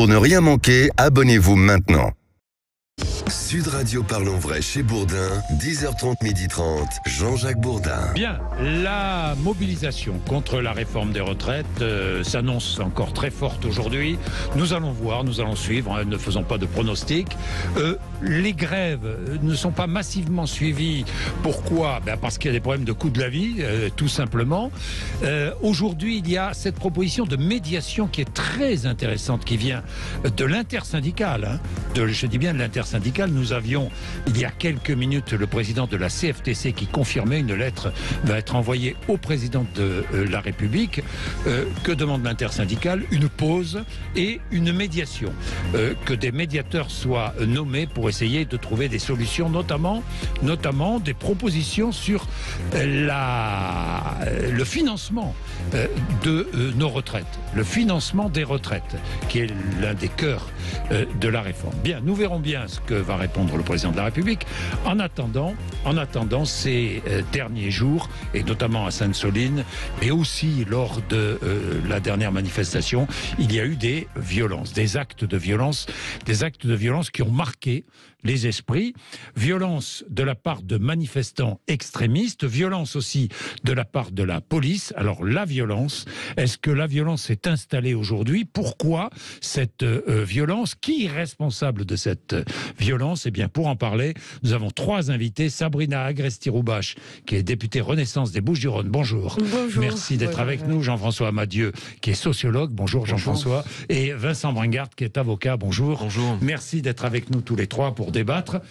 Pour ne rien manquer, abonnez-vous maintenant. Sud Radio Parlons Vrai chez Bourdin, 10h30, 12h30, Jean-Jacques Bourdin. Bien, la mobilisation contre la réforme des retraites s'annonce encore très forte aujourd'hui. Nous allons voir, nous allons suivre, ne faisons pas de pronostics. Les grèves ne sont pas massivement suivies. Pourquoi ? Parce qu'il y a des problèmes de coût de la vie, tout simplement. Aujourd'hui, il y a cette proposition de médiation qui est très intéressante, qui vient de l'intersyndicale. Je dis bien de l'intersyndicale. Nous avions, il y a quelques minutes, le président de la CFTC qui confirmait une lettre va être envoyée au président de la République. Que demande l'intersyndicale ? Une pause et une médiation. Que des médiateurs soient nommés pour essayer de trouver des solutions, notamment des propositions sur le financement de nos retraites, le financement des retraites, qui est l'un des cœurs de la réforme. Bien, nous verrons bien ce que va répondre le président de la République. En attendant ces derniers jours, et notamment à Sainte-Soline, mais aussi lors de la dernière manifestation, il y a eu des violences, des actes de violence qui ont marqué les esprits. Violence de la part de manifestants extrémistes, violence aussi de la part de la police. Alors la violence, est-ce que la violence s'est installée aujourd'hui ? Pourquoi cette violence ? Qui est responsable de cette violence ? Eh bien, pour en parler, nous avons trois invités. Sabrina Agresti-Roubache, qui est députée Renaissance des Bouches-du-Rhône. Bonjour. Bonjour. Merci d'être avec nous. Jean-François Amadieu, qui est sociologue. Bonjour Jean-François. Et Vincent Bringard, qui est avocat. Bonjour. Bonjour. Merci d'être avec nous tous les trois pour débattre.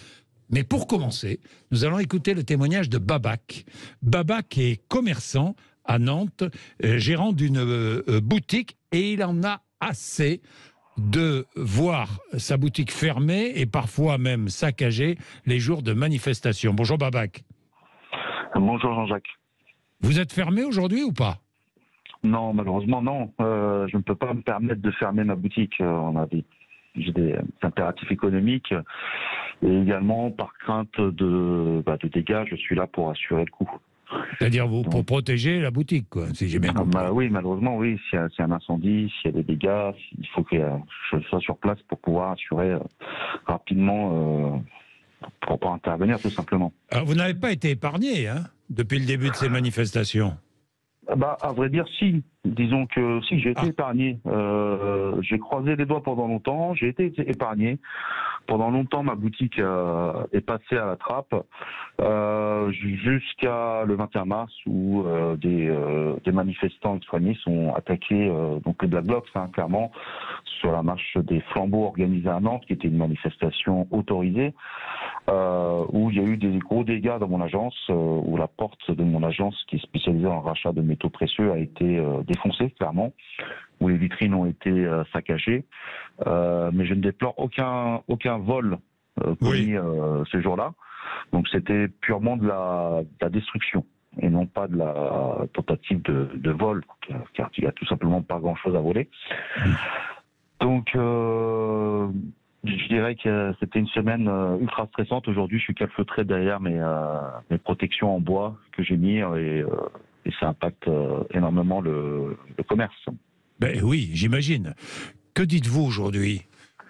Mais pour commencer, nous allons écouter le témoignage de Babac. Babac est commerçant à Nantes, gérant d'une boutique, et il en a assez de voir sa boutique fermée et parfois même saccagée les jours de manifestation. Bonjour Babac. Bonjour Jean-Jacques. Vous êtes fermé aujourd'hui ou pas ? Non, malheureusement non. Je ne peux pas me permettre de fermer ma boutique. J'ai des impératifs économiques et également par crainte de dégâts, je suis là pour assurer le coup. C'est-à-dire pour protéger la boutique, quoi, si j'ai bien compris. Oui, malheureusement, oui. S'il y a un incendie, s'il y a des dégâts, il faut que je sois sur place pour pouvoir assurer rapidement, pour pouvoir intervenir tout simplement. Alors, vous n'avez pas été épargné, depuis le début de ces manifestations ? À vrai dire, si. Disons que si, j'ai été épargné. J'ai croisé les doigts pendant longtemps, j'ai été épargné. Pendant longtemps, ma boutique est passée à la trappe jusqu'à le 21 mars où des manifestants extrémistes ont attaqué donc le Black Bloc, clairement, sur la marche des flambeaux organisée à Nantes, qui était une manifestation autorisée, où il y a eu des gros dégâts dans mon agence, où la porte de mon agence, qui est spécialisée en rachat de métaux précieux, a été défoncée, clairement, où les vitrines ont été saccagées. Mais je ne déplore aucun vol commis ce jour-là. Donc c'était purement de la destruction et non pas de la tentative de vol, car il n'y a tout simplement pas grand-chose à voler. Donc je dirais que c'était une semaine ultra stressante. Aujourd'hui, je suis calfeutré derrière mes protections en bois que j'ai mis et ça impacte énormément le commerce. Ben oui, j'imagine. Que dites-vous aujourd'hui ?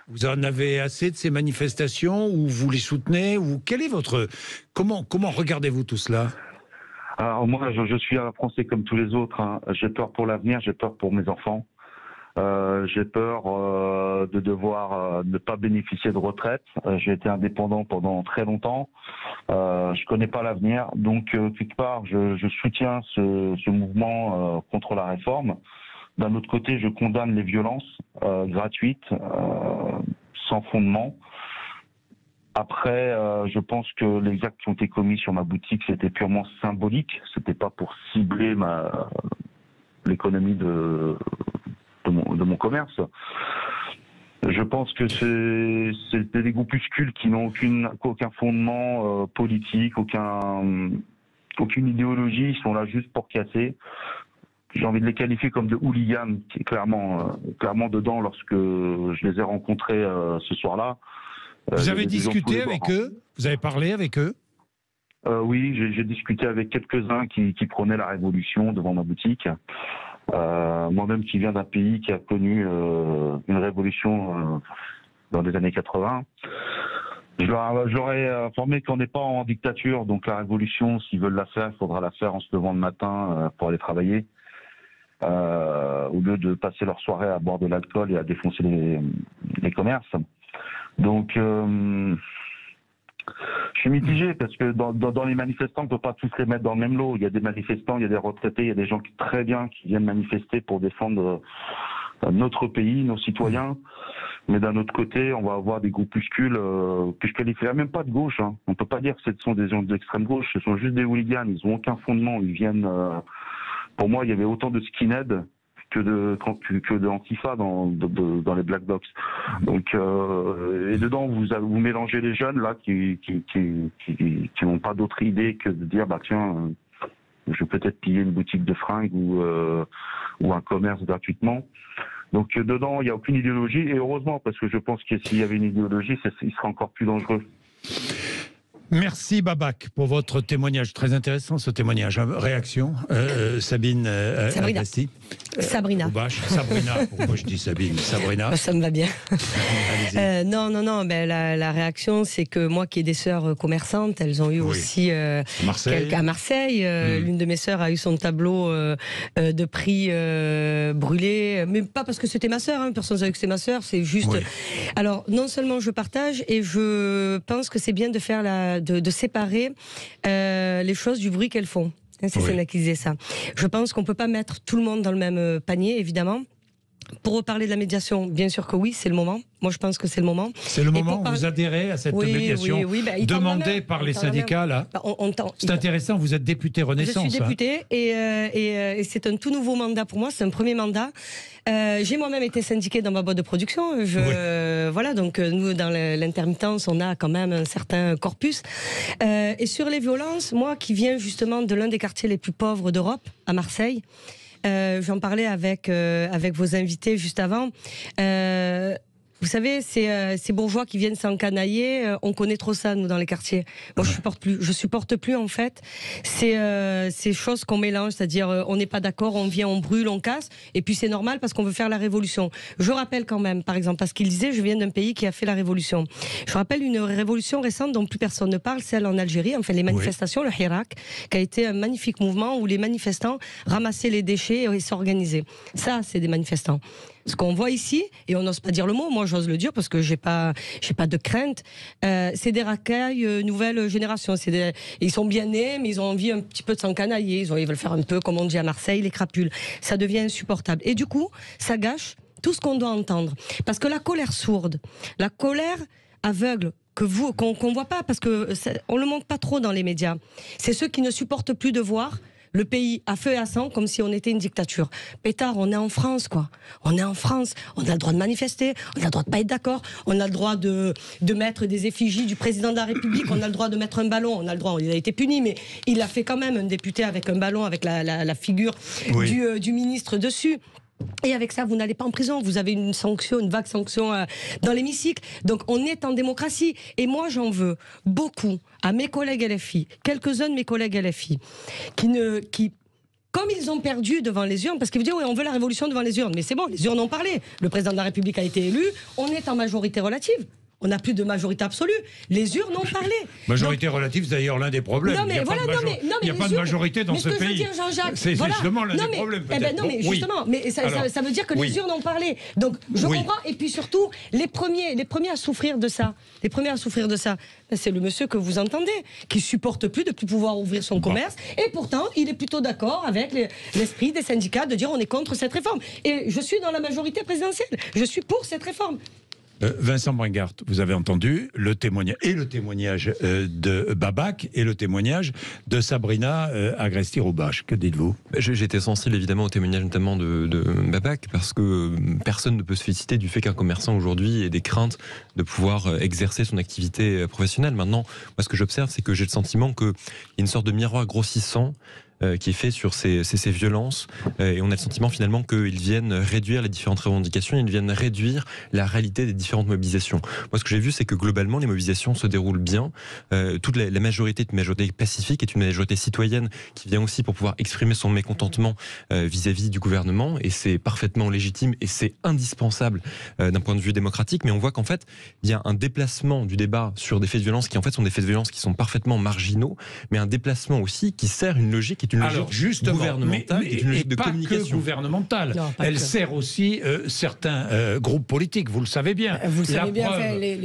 Vous en avez assez de ces manifestations ou vous les soutenez ou quel est votre... Comment regardez-vous tout cela ? Alors moi, je suis un Français comme tous les autres. J'ai peur pour l'avenir, j'ai peur pour mes enfants. J'ai peur de devoir ne pas bénéficier de retraite. J'ai été indépendant pendant très longtemps. Je connais pas l'avenir, donc quelque part, je soutiens ce mouvement contre la réforme. D'un autre côté, je condamne les violences gratuites, sans fondement. Après, je pense que les actes qui ont été commis sur ma boutique, c'était purement symbolique. C'était pas pour cibler l'économie de mon commerce. Je pense que c'est des groupuscules qui n'ont aucun fondement politique, aucune idéologie. Ils sont là juste pour casser. J'ai envie de les qualifier comme de hooligans, qui est clairement dedans lorsque je les ai rencontrés ce soir-là. Vous avez discuté avec eux ? Vous avez parlé avec eux ? Oui, j'ai discuté avec quelques-uns qui prônaient la révolution devant ma boutique. Moi-même qui viens d'un pays qui a connu une révolution dans les années 80, j'aurais informé qu'on n'est pas en dictature, donc la révolution, s'ils veulent la faire, il faudra la faire en se levant le matin pour aller travailler, au lieu de passer leur soirée à boire de l'alcool et à défoncer les commerces. Donc, je suis mitigé parce que dans les manifestants, on ne peut pas tous les mettre dans le même lot. Il y a des manifestants, il y a des retraités, il y a des gens très bien qui viennent manifester pour défendre notre pays, nos citoyens. Mais d'un autre côté, on va avoir des groupuscules que je qualifierais même pas de gauche. Hein. On ne peut pas dire que ce sont des gens d'extrême gauche. Ce sont juste des hooligans. Ils n'ont aucun fondement. Ils viennent. Pour moi, il y avait autant de skinheads que de Antifa dans les Black Box. Donc, et dedans, vous mélangez les jeunes là qui n'ont pas d'autre idée que de dire tiens, je vais peut-être piller une boutique de fringues ou un commerce gratuitement. Donc dedans, il n'y a aucune idéologie, et heureusement, parce que je pense que s'il y avait une idéologie, il serait encore plus dangereux. Merci Babac pour votre témoignage, très intéressant ce témoignage. Réaction, Sabine Agresti. Sabrina. Sabrina, pourquoi je dis Sabine? Sabrina. Ça me va bien. Non, la réaction, c'est que moi qui ai des sœurs commerçantes, elles ont eu aussi à Marseille. L'une de mes sœurs a eu son tableau de prix brûlé, mais pas parce que c'était ma sœur, personne ne savait que c'était ma sœur, c'est juste... Oui. Alors, non seulement je partage, et je pense que c'est bien de faire de séparer les choses du bruit qu'elles font. C'est Sénèque qui disait ça. Je pense qu'on ne peut pas mettre tout le monde dans le même panier, évidemment. Pour reparler de la médiation, bien sûr que oui, c'est le moment. Moi, je pense que c'est le moment. C'est le moment où vous adhérez à cette médiation demandée par les syndicats, là. C'est intéressant, vous êtes député Renaissance. Je suis députée et c'est un tout nouveau mandat pour moi, c'est un premier mandat. J'ai moi-même été syndiquée dans ma boîte de production. Voilà, donc nous, dans l'intermittence, on a quand même un certain corpus. Et sur les violences, moi qui viens justement de l'un des quartiers les plus pauvres d'Europe, à Marseille, j'en parlais avec vos invités juste avant. Vous savez, ces bourgeois qui viennent s'encanailler, on connaît trop ça, nous, dans les quartiers. Moi, je supporte plus, en fait, ces choses qu'on mélange, c'est-à-dire, on n'est pas d'accord, on vient, on brûle, on casse, et puis c'est normal parce qu'on veut faire la révolution. Je rappelle quand même, par exemple, parce qu'il disait, je viens d'un pays qui a fait la révolution. Je rappelle une révolution récente dont plus personne ne parle, celle en Algérie, enfin, les manifestations, le Hirak, qui a été un magnifique mouvement où les manifestants ramassaient les déchets et s'organisaient. Ça, c'est des manifestants. Ce qu'on voit ici, et on n'ose pas dire le mot, moi j'ose le dire parce que j'ai pas de crainte, c'est des racailles nouvelle génération. Ils sont bien nés, mais ils ont envie un petit peu de s'encanailler. Ils veulent faire un peu, comme on dit à Marseille, les crapules. Ça devient insupportable. Et du coup, ça gâche tout ce qu'on doit entendre. Parce que la colère sourde, la colère aveugle, qu'on voit pas, parce que on le montre pas trop dans les médias, c'est ceux qui ne supportent plus de voir le pays à feu et à sang, comme si on était une dictature. Pétard, on est en France, quoi. On est en France. On a le droit de manifester. On a le droit de pas être d'accord. On a le droit de mettre des effigies du président de la République. On a le droit de mettre un ballon. On a le droit. Il a été puni, mais il a fait quand même un député avec un ballon, avec la figure du ministre dessus. Et avec ça, vous n'allez pas en prison. Vous avez une sanction, une vague sanction dans l'hémicycle. Donc, on est en démocratie. Et moi, j'en veux beaucoup à mes collègues LFI, quelques-uns de mes collègues LFI, qui comme ils ont perdu devant les urnes, parce qu'ils vous disent, oui, on veut la révolution devant les urnes. Mais c'est bon, les urnes ont parlé. Le président de la République a été élu. On est en majorité relative. On n'a plus de majorité absolue. Les urnes ont parlé. Majorité relative, c'est d'ailleurs l'un des problèmes. Non, mais il n'y a pas de majorité dans ce pays. Ce que je veux dire, Jean-Jacques, c'est justement l'un des problèmes. Justement, mais ça veut dire que les urnes ont parlé. Donc, je comprends. Et puis surtout, les premiers à souffrir de ça, c'est le monsieur que vous entendez, qui supporte plus de plus pouvoir ouvrir son commerce. Et pourtant, il est plutôt d'accord avec l'esprit des syndicats de dire on est contre cette réforme. Et je suis dans la majorité présidentielle. Je suis pour cette réforme. Vincent Bringart, vous avez entendu le témoignage de Babac et le témoignage de Sabrina Agresti-Roubache. Que dites-vous ? J'étais sensible évidemment au témoignage notamment de Babac, parce que personne ne peut se féliciter du fait qu'un commerçant aujourd'hui ait des craintes de pouvoir exercer son activité professionnelle. Maintenant, moi ce que j'observe, c'est que j'ai le sentiment qu'il y a une sorte de miroir grossissant qui est fait sur ces violences, et on a le sentiment finalement qu'ils viennent réduire les différentes revendications, ils viennent réduire la réalité des différentes mobilisations. Moi, ce que j'ai vu, c'est que globalement, les mobilisations se déroulent bien. Toute la majorité est une majorité pacifique, est une majorité citoyenne qui vient aussi pour pouvoir exprimer son mécontentement vis-à-vis du gouvernement, et c'est parfaitement légitime et c'est indispensable d'un point de vue démocratique. Mais on voit qu'en fait, il y a un déplacement du débat sur des faits de violence qui en fait sont des faits de violence qui sont parfaitement marginaux, mais un déplacement aussi qui sert une logique qui est une logique gouvernementale, et une logique de pas communication. Que gouvernementale. Non, elle que. Sert aussi certains groupes politiques, vous le savez bien. Vous le savez bien.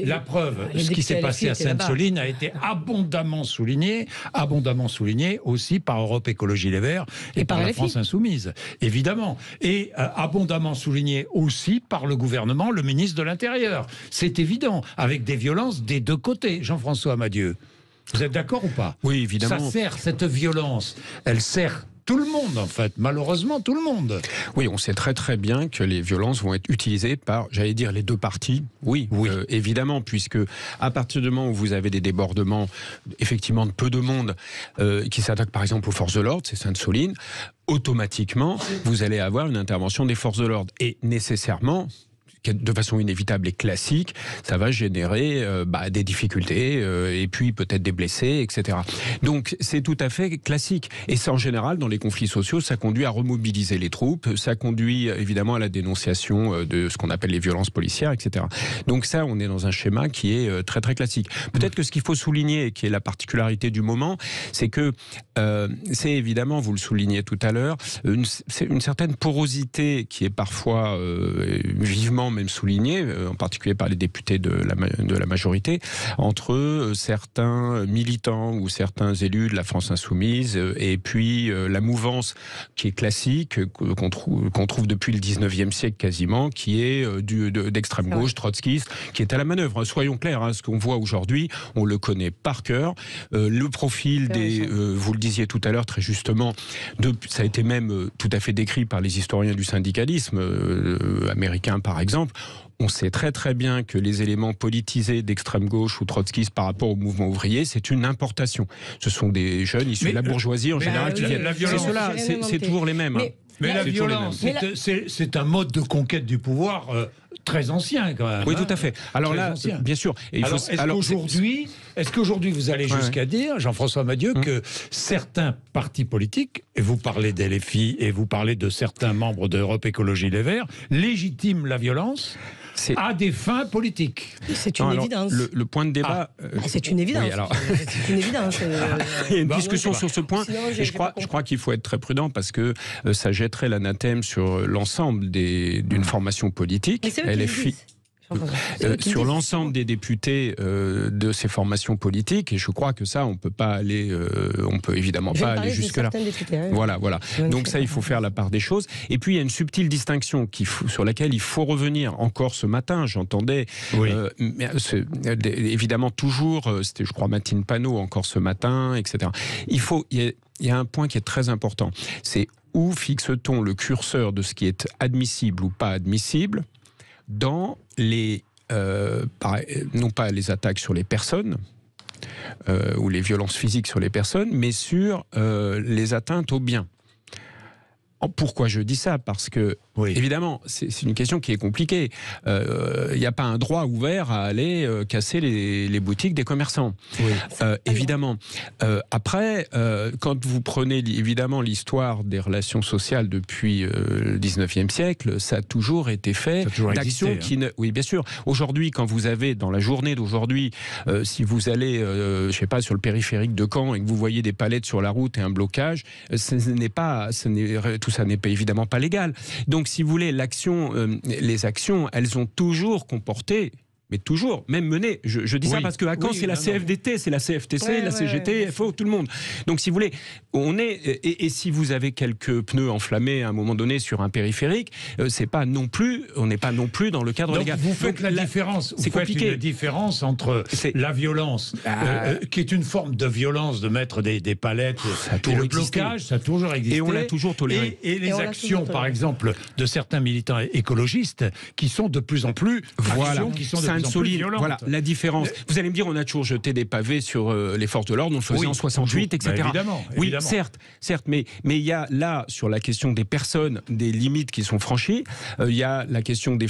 La preuve, ce qui s'est passé à Sainte-Soline a été abondamment souligné aussi par Europe Écologie Les Verts et par la France Insoumise, évidemment. Et abondamment souligné aussi par le gouvernement, le ministre de l'Intérieur. C'est évident, avec des violences des deux côtés. Jean-François Amadieu, vous êtes d'accord ou pas? Oui, évidemment. Ça sert, cette violence, elle sert tout le monde, en fait, malheureusement tout le monde. Oui, on sait très très bien que les violences vont être utilisées par, j'allais dire, les deux parties. Oui. Évidemment, puisque à partir du moment où vous avez des débordements, effectivement, de peu de monde qui s'attaquent par exemple aux forces de l'ordre, c'est Sainte-Soline, automatiquement, vous allez avoir une intervention des forces de l'ordre. Et nécessairement, de façon inévitable et classique, ça va générer des difficultés et puis peut-être des blessés, etc. Donc c'est tout à fait classique. Et ça, en général, dans les conflits sociaux, ça conduit à remobiliser les troupes, ça conduit évidemment à la dénonciation de ce qu'on appelle les violences policières, etc. Donc ça, on est dans un schéma qui est très très classique. Peut-être que ce qu'il faut souligner, et qui est la particularité du moment, c'est que c'est évidemment, vous le soulignez tout à l'heure, une certaine porosité qui est parfois vivement même soulignée, en particulier par les députés de la majorité, entre certains militants ou certains élus de la France Insoumise et puis la mouvance qui est classique, qu'on trouve depuis le 19e siècle quasiment, qui est d'extrême gauche, trotskiste, qui est à la manœuvre. Soyons clairs, ce qu'on voit aujourd'hui, on le connaît par cœur. Le profil vous le disiez tout à l'heure très justement, ça a été même tout à fait décrit par les historiens du syndicalisme américain par exemple. On sait très très bien que les éléments politisés d'extrême gauche ou trotskistes par rapport au mouvement ouvrier, c'est une importation. Ce sont des jeunes issus de la bourgeoisie en général qui viennent. C'est toujours les mêmes. Mais la violence, c'est un mode de conquête du pouvoir très ancien quand même. Oui, tout à fait. Alors là, bien sûr. Est-ce qu'aujourd'hui vous allez jusqu'à dire, Jean-François Amadieu, que certains partis politiques, et vous parlez d'LFI et vous parlez de certains membres d'Europe Écologie Les Verts, légitiment la violence à des fins politiques? C'est une évidence. Le point de débat... c'est une évidence. Oui, alors... c'est une évidence. Il y a une discussion sur ce point. Et je crois qu'il faut être très prudent parce que ça jetterait l'anathème sur l'ensemble d'une formation politique. LFI. Sur l'ensemble des députés de ces formations politiques, et je crois que ça, on peut évidemment pas aller jusque-là. Voilà. Donc ça, il faut faire la part des choses. Et puis il y a une subtile distinction sur laquelle il faut revenir. Encore ce matin, j'entendais évidemment toujours, c'était je crois Mathilde Panot encore ce matin, etc. Il y a un point qui est très important. C'est où fixe-t-on le curseur de ce qui est admissible ou pas admissible dans non pas les attaques sur les personnes ou les violences physiques sur les personnes, mais sur les atteintes aux biens. Pourquoi je dis ça? Parce que, évidemment, c'est une question qui est compliquée. Il n'y a pas un droit ouvert à aller casser les boutiques des commerçants. Évidemment. Après, quand vous prenez évidemment l'histoire des relations sociales depuis le 19e siècle, ça a toujours été fait d'actions qui ne... Oui, bien sûr. Aujourd'hui, quand vous avez, dans la journée d'aujourd'hui, si vous allez, je sais pas, sur le périphérique de Caen et que vous voyez des palettes sur la route et un blocage, tout ça n'est évidemment pas légal. Donc, si vous voulez, les actions, elles ont toujours comporté, mais toujours, même mené. Je dis ça parce qu'à Caen, c'est la CFDT, c'est la CFTC, la CGT, FO, tout le monde. Donc, si vous voulez, et si vous avez quelques pneus enflammés à un moment donné sur un périphérique, on n'est pas non plus dans le cadre légal. Vous faites la différence. C'est compliqué. Une différence entre la violence, qui est une forme de violence de mettre des palettes, et le blocage, ça a toujours existé. Et on l'a toujours toléré. Et les actions, par exemple, de certains militants écologistes, qui sont de plus en plus actions qui sont de Sainte-Soline, voilà la différence. Vous allez me dire, on a toujours jeté des pavés sur les forces de l'ordre, on le faisait en 68, etc. Bah, évidemment. Oui, certes, mais il y a là, sur la question des personnes, des limites qui sont franchies, il y a la question des...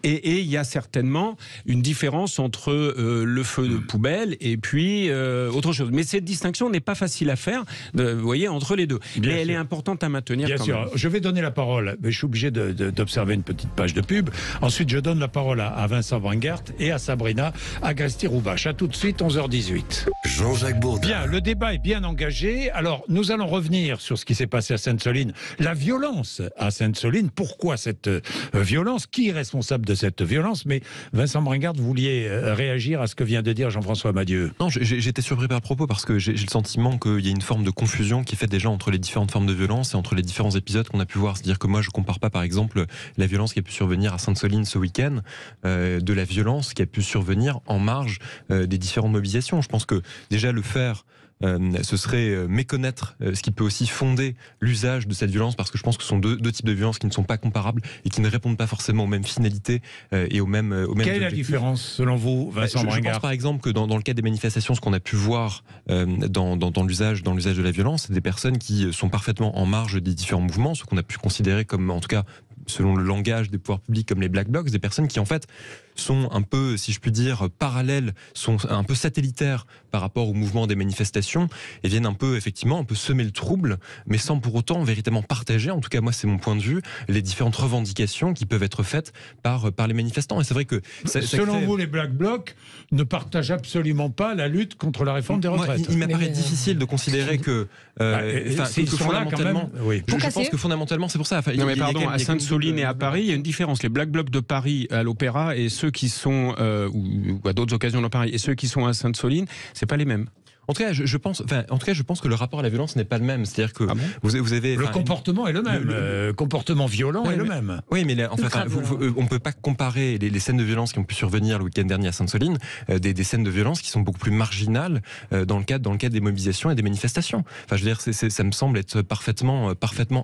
Et il y a certainement une différence entre le feu de poubelle et puis autre chose. Mais cette distinction n'est pas facile à faire, vous voyez, entre les deux. Mais elle est importante à maintenir. Bien sûr. Je vais donner la parole, mais je suis obligé d'observer une petite page de pub. Ensuite, je donne la parole à Vincent Brungart et à Sabrina Agresti-Roubache. À tout de suite, 11h18. Jean-Jacques Bourdin. Bien, le débat est bien engagé. Alors, nous allons revenir sur ce qui s'est passé à Sainte-Soline. La violence à Sainte-Soline. Pourquoi cette violence? Qui est responsable de cette violence? Mais Vincent Brungart, vous vouliez réagir à ce que vient de dire Jean-François Madieu. Non, j'étais surpris par le propos parce que j'ai le sentiment qu'il y a une forme de confusion qui est faite déjà entre les différentes formes de violence et entre les différents épisodes qu'on a pu voir. C'est-à-dire que moi, je compare pas, par exemple, la violence qui a pu survenir à Sainte-Soline ce week-end de la violence qui a pu survenir en marge des différentes mobilisations. Je pense que déjà le faire, ce serait méconnaître ce qui peut aussi fonder l'usage de cette violence, parce que je pense que ce sont deux types de violences qui ne sont pas comparables et qui ne répondent pas forcément aux mêmes finalités et aux mêmes objectifs. Quelle est la différence selon vous, Vincent Brungart? Je pense par exemple que dans le cas des manifestations, ce qu'on a pu voir dans l'usage de la violence, c'est des personnes qui sont parfaitement en marge des différents mouvements, ce qu'on a pu considérer comme, en tout cas selon le langage des pouvoirs publics, comme les Black Blocs, des personnes qui en fait sont un peu, si je puis dire, parallèles, sont un peu satellitaires par rapport au mouvement des manifestations et viennent un peu, effectivement, un peu semer le trouble, mais sans pour autant véritablement partager, en tout cas moi c'est mon point de vue, les différentes revendications qui peuvent être faites par les manifestants. Et c'est vrai que... Selon vous, les Black Blocs ne partagent absolument pas la lutte contre la réforme des retraites. Il m'apparaît difficile de considérer que... fondamentalement... Je pense que fondamentalement, c'est pour ça... Non mais pardon, à Sainte-Soline et à Paris, il y a une différence. Les Black Blocs de Paris à l'Opéra et ceux qui sont, ou à d'autres occasions dans Paris, et ceux qui sont à Sainte-Soline, c'est pas les mêmes. En tout cas, je pense que le rapport à la violence n'est pas le même. C'est-à-dire que vous avez... Le comportement est le même. Le comportement violent est le même. Oui, mais on ne peut pas comparer les scènes de violence qui ont pu survenir le week-end dernier à Sainte-Soline, des scènes de violence qui sont beaucoup plus marginales dans le cadre des mobilisations et des manifestations. Enfin, je veux dire, ça me semble être parfaitement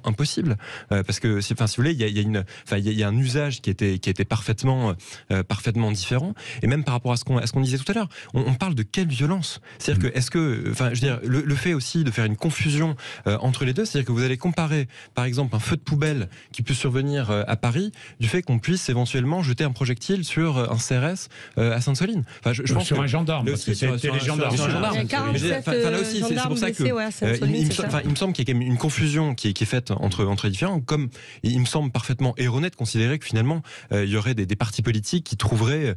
impossible. Parce que, si vous voulez, il y a un usage qui était parfaitement différent. Et même par rapport à ce qu'on disait tout à l'heure, on parle de quelle violence? C'est-à-dire que le fait aussi de faire une confusion entre les deux, c'est-à-dire que vous allez comparer, par exemple, un feu de poubelle qui peut survenir à Paris, du fait qu'on puisse éventuellement jeter un projectile sur un CRS à Sainte-Soline. Enfin, je pense sur un gendarme, parce que c'était les gendarmes. Là aussi, c'est pour ça que il me semble qu'il y a quand même une confusion qui est faite entre les différents. Comme il me semble parfaitement erroné de considérer que finalement il y aurait des partis politiques qui trouveraient,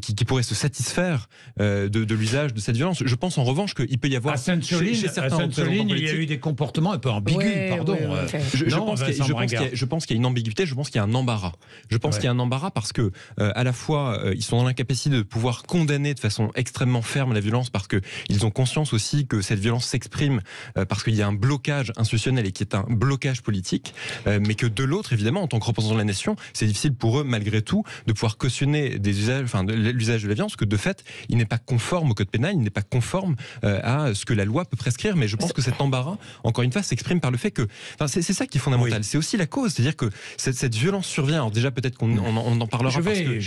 qui pourraient se satisfaire de l'usage de cette violence. Je pense en revanche qu'il peut y avoir à Sainte-Soline, il y a eu des comportements un peu ambigus, pardon. Je pense qu'il y a une ambiguïté, je pense qu'il y a un embarras. Je pense qu'il y a un embarras parce que à la fois ils sont dans l'incapacité de pouvoir condamner de façon extrêmement ferme la violence, parce que ils ont conscience aussi que cette violence s'exprime parce qu'il y a un blocage institutionnel et qui est un blocage politique, mais que de l'autre, évidemment, en tant que représentant de la nation, c'est difficile pour eux malgré tout de pouvoir cautionner l'usage de la violence, que de fait il n'est pas conforme au code pénal, il n'est pas conforme à ce que la loi peut prescrire. Mais je pense que cet embarras, encore une fois, s'exprime par le fait que, c'est ça qui est fondamental. Oui. C'est aussi la cause, c'est-à-dire que cette violence survient. Alors déjà, peut-être qu'on en parlera. Je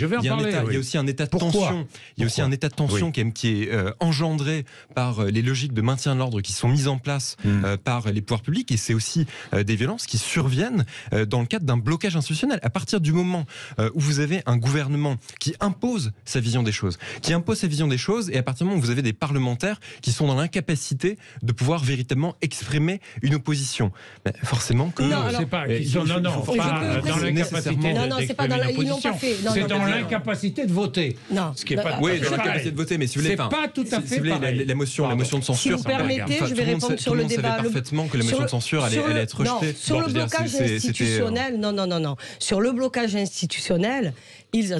vais en parler. Il y a aussi un état de tension. Il y a aussi un état de tension qui est engendré par les logiques de maintien de l'ordre qui sont mises en place par les pouvoirs publics, et c'est aussi des violences qui surviennent dans le cadre d'un blocage institutionnel. À partir du moment où vous avez un gouvernement qui impose sa vision des choses, et à partir du moment où vous avez des parlementaires qui sont dans l'incapacité de pouvoir véritablement exprimer une opposition, forcément que... Non, c'est pas dans l'incapacité d'exprimer une opposition. C'est dans l'incapacité de voter. Non. Ce qui est pas... Oui, dans l'incapacité de voter, mais si vous voulez... C'est pas tout à fait pareil. La motion de censure... Si vous permettez, je vais répondre sur le débat. Tout le monde savait parfaitement que la motion de censure allait être rejetée. Sur le blocage institutionnel, non. Sur le blocage institutionnel, ils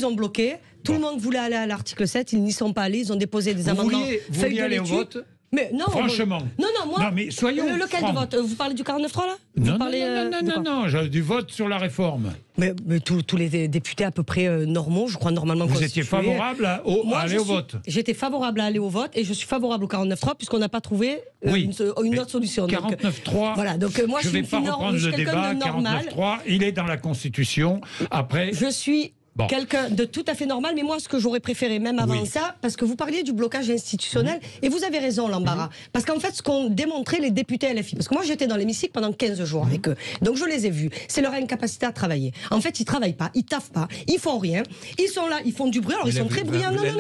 ont bloqué. Tout le monde voulait aller à l'article 7, ils n'y sont pas allés, ils ont déposé des amendements. Vous vouliez aller au vote ? Mais non, franchement. Moi. Non, mais soyons lequel de vote ? Vous parlez du 49.3 là ? Non, du vote sur la réforme. Mais tous les députés à peu près normaux, je crois normalement. Vous étiez favorable à aller au vote ? J'étais favorable à aller au vote et je suis favorable au 49.3 puisqu'on n'a pas trouvé une autre solution. 49.3. Voilà, donc moi je ne vais pas reprendre le débat. 49.3, il est dans la Constitution. Après. Je suis quelqu'un de tout à fait normal, mais moi ce que j'aurais préféré même avant ça, parce que vous parliez du blocage institutionnel, et vous avez raison l'embarras, parce qu'en fait ce qu'ont démontré les députés LFI, parce que moi j'étais dans l'hémicycle pendant 15 jours avec eux, donc je les ai vus, c'est leur incapacité à travailler. En fait ils travaillent pas, ils taffent pas, ils font rien, ils sont là, ils font du bruit, alors ils sont très bruyants, non, ils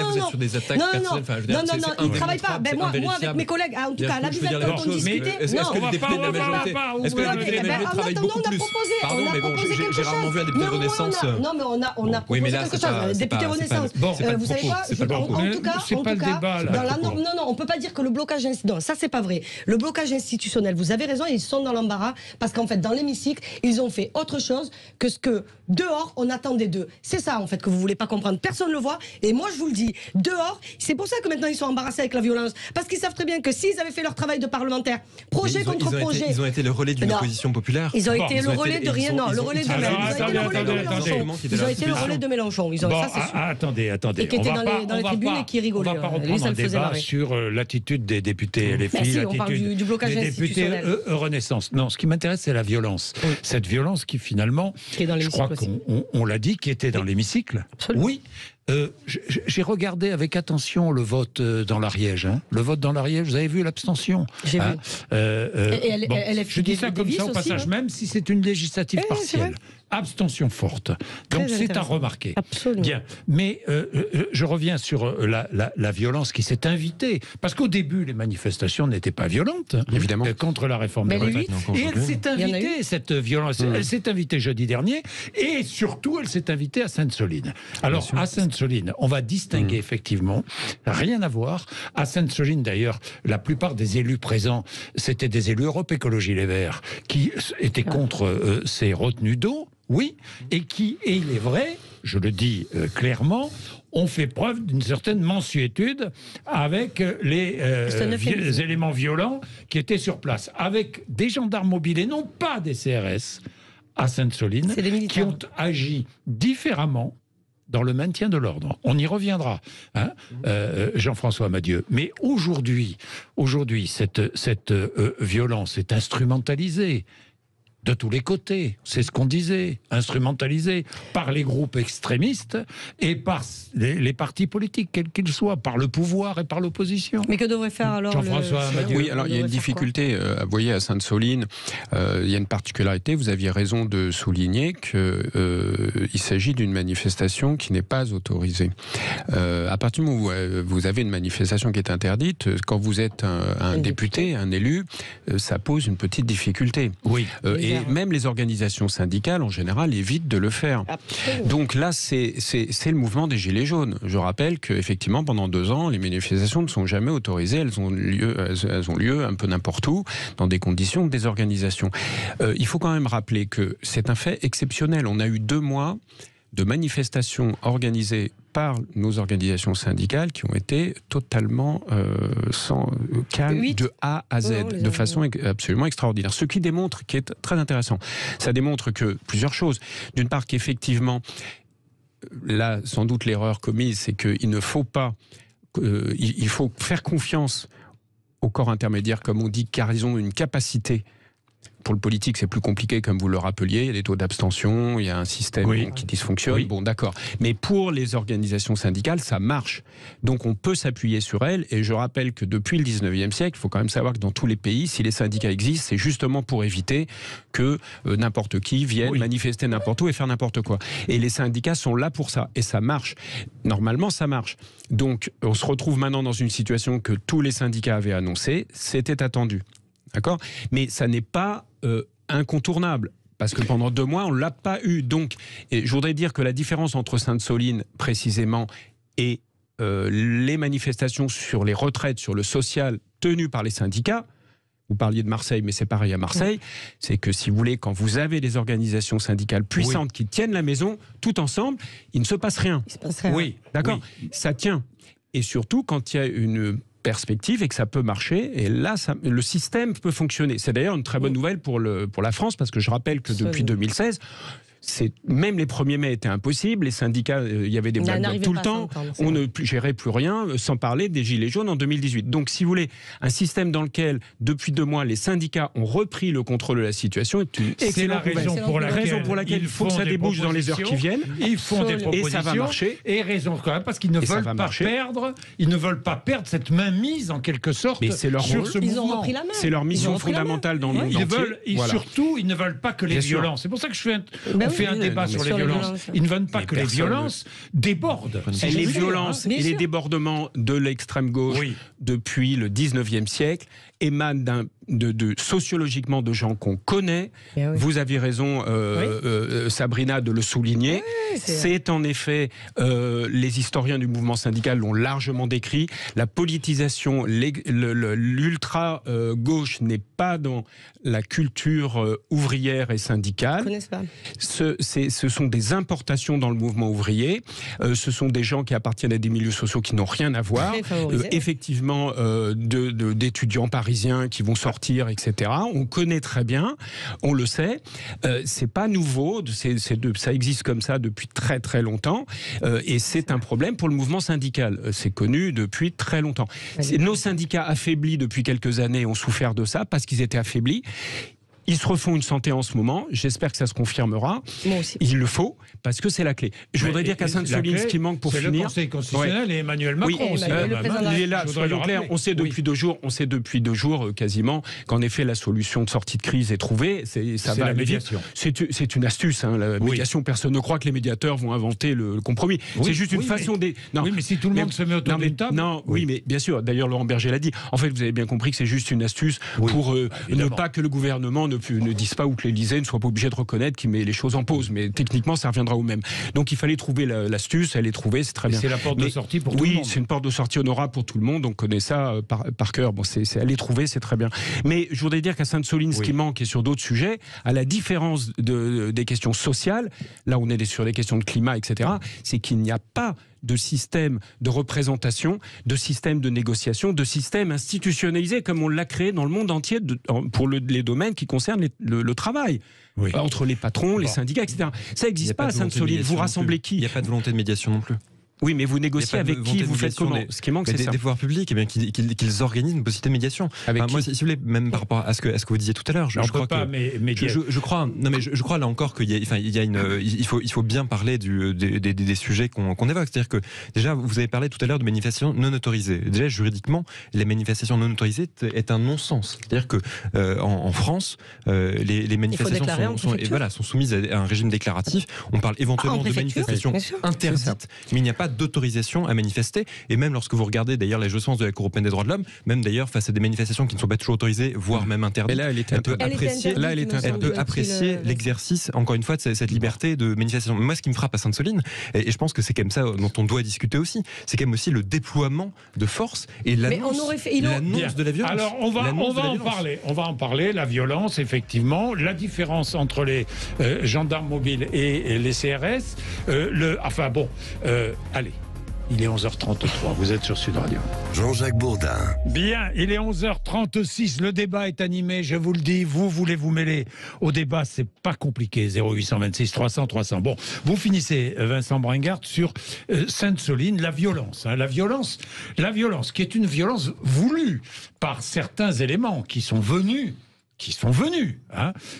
travaillent pas. Ben moi avec mes collègues, en tout cas là vous êtes quand on discutait, est-ce que les députés de la majorité travaillent beaucoup plus? Pardon, mais bon, j'ai rarement vu un député Renaissance. Non mais on a proposé quelque chose, député Renaissance. Vous savez quoi, en tout cas, dans la norme, non, on peut pas dire que le blocage institutionnel, ça c'est pas vrai. Le blocage institutionnel, vous avez raison, ils sont dans l'embarras parce qu'en fait dans l'hémicycle, ils ont fait autre chose que ce que dehors on attendait d'eux. C'est ça en fait que vous voulez pas comprendre. Personne le voit et moi je vous le dis, dehors, c'est pour ça que maintenant ils sont embarrassés avec la violence parce qu'ils savent très bien que s'ils avaient fait leur travail de parlementaire, projet contre projet, ils ont été le relais d'une opposition populaire. Ils ont été le relais de rien, non, le relais de ils ont été le relais de Mélenchon. Attendez. Et qui était dans les tribunes et qui rigolait. On va pas reprendre un débat sur l'attitude des députés LFI, l'attitude du blocage des députés Renaissance. Non, ce qui m'intéresse, c'est la violence. Cette violence qui finalement, je crois qu'on l'a dit, qui était dans l'hémicycle. Oui. J'ai regardé avec attention le vote dans l'Ariège. Le vote dans l'Ariège, vous avez vu l'abstention. J'ai vu. Je dis ça comme ça au passage, même si c'est une législative partielle. Abstention forte. Donc c'est à remarquer. Absolument. Bien. Mais je reviens sur la violence qui s'est invitée. Parce qu'au début, les manifestations n'étaient pas violentes. Évidemment. Contre la réforme des retraites. Et elle s'est invitée, cette violence. Elle s'est invitée jeudi dernier. Et surtout, elle s'est invitée à Sainte-Soline. Alors, à Sainte-Soline, on va distinguer effectivement. Rien à voir. À Sainte-Soline, d'ailleurs, la plupart des élus présents, c'était des élus Europe Écologie Les Verts, qui étaient contre ces retenues d'eau. Oui, et il est vrai, je le dis clairement, ont fait preuve d'une certaine mansuétude avec les éléments violents qui étaient sur place, avec des gendarmes mobiles et non pas des CRS à Sainte-Soline, qui ont agi différemment dans le maintien de l'ordre. On y reviendra, Jean-François Amadieu. Mais aujourd'hui, cette violence est instrumentalisée de tous les côtés, c'est ce qu'on disait, instrumentalisé par les groupes extrémistes et par les partis politiques, quels qu'ils soient, par le pouvoir et par l'opposition. Mais que devrait faire alors Jean-François Amadieu? Oui, alors il y a une difficulté, vous voyez, à Sainte-Soline, il y a une particularité, vous aviez raison de souligner qu'il s'agit d'une manifestation qui n'est pas autorisée. À partir du moment où vous avez une manifestation qui est interdite, quand vous êtes un député, un élu, ça pose une petite difficulté. Oui. Et même les organisations syndicales, en général, évitent de le faire. Absolument. Donc là, c'est le mouvement des Gilets jaunes. Je rappelle qu'effectivement, pendant 2 ans, les manifestations ne sont jamais autorisées. Elles ont lieu un peu n'importe où, dans des conditions de désorganisation. Il faut quand même rappeler que c'est un fait exceptionnel. On a eu 2 mois de manifestations organisées par nos organisations syndicales qui ont été totalement calmes de A à Z, de façon absolument extraordinaire. Ce qui démontre, qui est très intéressant, ça démontre que plusieurs choses. D'une part qu'effectivement, là, sans doute l'erreur commise, c'est qu'il ne faut pas, il faut faire confiance au corps intermédiaire, comme on dit, car ils ont une capacité. Pour le politique, c'est plus compliqué, comme vous le rappeliez. Il y a des taux d'abstention, il y a un système qui dysfonctionne. Oui. Bon, d'accord. Mais pour les organisations syndicales, ça marche. Donc, on peut s'appuyer sur elles. Et je rappelle que depuis le 19e siècle, il faut quand même savoir que dans tous les pays, si les syndicats existent, c'est justement pour éviter que n'importe qui vienne manifester n'importe où et faire n'importe quoi. Et les syndicats sont là pour ça. Et ça marche. Normalement, ça marche. Donc, on se retrouve maintenant dans une situation que tous les syndicats avaient annoncée. C'était attendu. D'accord ? Mais ça n'est pas incontournable. Parce que pendant 2 mois, on ne l'a pas eu. Donc, et je voudrais dire que la différence entre Sainte-Soline, précisément, et les manifestations sur les retraites, sur le social, tenues par les syndicats, vous parliez de Marseille, mais c'est pareil à Marseille, c'est que si vous voulez, quand vous avez des organisations syndicales puissantes qui tiennent la maison, tout ensemble, il ne se passe rien. Il se passe rien. Oui, d'accord. Ça tient. Et surtout, quand il y a une perspective et que ça peut marcher, et là le système peut fonctionner. C'est d'ailleurs une très bonne nouvelle pour la France, parce que je rappelle que depuis 2016, même les 1er mai étaient impossibles, les syndicats, il y avait des blagues tout le temps, on ne gérait plus rien, sans parler des Gilets jaunes en 2018. Donc, si vous voulez, un système dans lequel, depuis 2 mois, les syndicats ont repris le contrôle de la situation c'est la raison pour laquelle il faut que ça débouche dans les heures qui viennent. Ils font des propositions et ça va marcher. Et raison quand même, parce qu'ils ne veulent pas perdre cette mainmise en quelque sorte sur ce mouvement. Ont repris la main. C'est leur mission fondamentale dans le monde entier. Surtout, ils ne veulent pas que les violences. C'est pour ça que on fait un débat sur les violences. Ils ne veulent pas que les violences débordent. Et les violences et les débordements de l'extrême gauche depuis le 19e siècle émanent sociologiquement de gens qu'on connaît. Vous avez raison, Sabrina, de le souligner. C'est en effet, les historiens du mouvement syndical l'ont largement décrit, la politisation, l'ultra-gauche n'est pas dans la culture ouvrière et syndicale. Ce sont des importations dans le mouvement ouvrier. Ce sont des gens qui appartiennent à des milieux sociaux qui n'ont rien à voir. Effectivement, d'étudiants parisiens qui vont sortir, etc. On connaît très bien, on le sait. C'est pas nouveau, ça existe comme ça depuis très très longtemps. Et c'est un problème pour le mouvement syndical. C'est connu depuis très longtemps. Nos syndicats affaiblis depuis quelques années ont souffert de ça parce qu'ils étaient affaiblis. Ils se refont une santé en ce moment. J'espère que ça se confirmera. Moi aussi. Il le faut, parce que c'est la clé. Je voudrais dire qu'à Sainte-Soline, ce qui manque pour finir... C'est le Conseil constitutionnel et Emmanuel Macron aussi. Il est là, soyons clairs. On sait depuis 2 jours, quasiment, qu'en effet, la solution de sortie de crise est trouvée. Ça va la médiation. C'est une astuce. La médiation, personne ne croit que les médiateurs vont inventer le compromis. C'est juste une façon des... Oui, mais si tout le monde se met autour d'une table... Oui, mais bien sûr. D'ailleurs, Laurent Berger l'a dit. En fait, vous avez bien compris que c'est juste une astuce pour ne pas que le gouvernement ne disent pas ou que l'Élysée ne soit pas obligé de reconnaître qu'il met les choses en pause. Mais techniquement, ça reviendra au même. Donc il fallait trouver l'astuce, elle est trouvée, c'est très bien. C'est la porte de sortie pour tout le monde. Oui, c'est une porte de sortie honorable pour tout le monde, on connaît ça par cœur. Bon, elle est trouvée, c'est très bien. Mais je voudrais dire qu'à Sainte-Soline, ce qui manque, et sur d'autres sujets, à la différence des questions sociales, là on est sur des questions de climat, etc., c'est qu'il n'y a pas de système de représentation, de système de négociation, de système institutionnalisé comme on l'a créé dans le monde entier pour les domaines qui concernent le travail. Entre les patrons, les syndicats, etc. Ça n'existe pas à Sainte-Soline. Vous rassemblez qui ? Il n'y a pas de volonté de médiation non plus. Oui, mais vous négociez avec qui ? Vous faites comment ? Ce qui manque, c'est ça. Des pouvoirs publics, qu'ils organisent une possibilité de médiation. Moi, si vous voulez, même par rapport à ce que vous disiez tout à l'heure, je crois là encore il faut bien parler des sujets qu'on évoque. C'est-à-dire que déjà, vous avez parlé tout à l'heure de manifestations non autorisées. Déjà, juridiquement, les manifestations non autorisées est un non-sens. C'est-à-dire que en France, les manifestations sont soumises à un régime déclaratif. On parle éventuellement de manifestations interdites, mais il n'y a pas d'autorisation à manifester. Et même lorsque vous regardez d'ailleurs la jurisprudence de la Cour européenne des droits de l'homme, même d'ailleurs face à des manifestations qui ne sont pas toujours autorisées, voire même interdites, elle peut apprécier l'exercice, encore une fois, de cette liberté de manifestation. Moi, ce qui me frappe à Sainte-Soline, et je pense que c'est comme ça dont on doit discuter aussi, c'est quand même aussi le déploiement de force et l'annonce de la violence. Alors, on va en parler, la violence, effectivement, la différence entre les gendarmes mobiles et les CRS, allez, il est 11h33, vous êtes sur Sud Radio. Jean-Jacques Bourdin. Bien, il est 11h36, le débat est animé, je vous le dis, vous voulez vous mêler au débat, c'est pas compliqué, 0826 300 300. Bon, vous finissez, Vincent Bringard, sur Sainte-Soline, la violence, la violence qui est une violence voulue par certains éléments qui sont venus.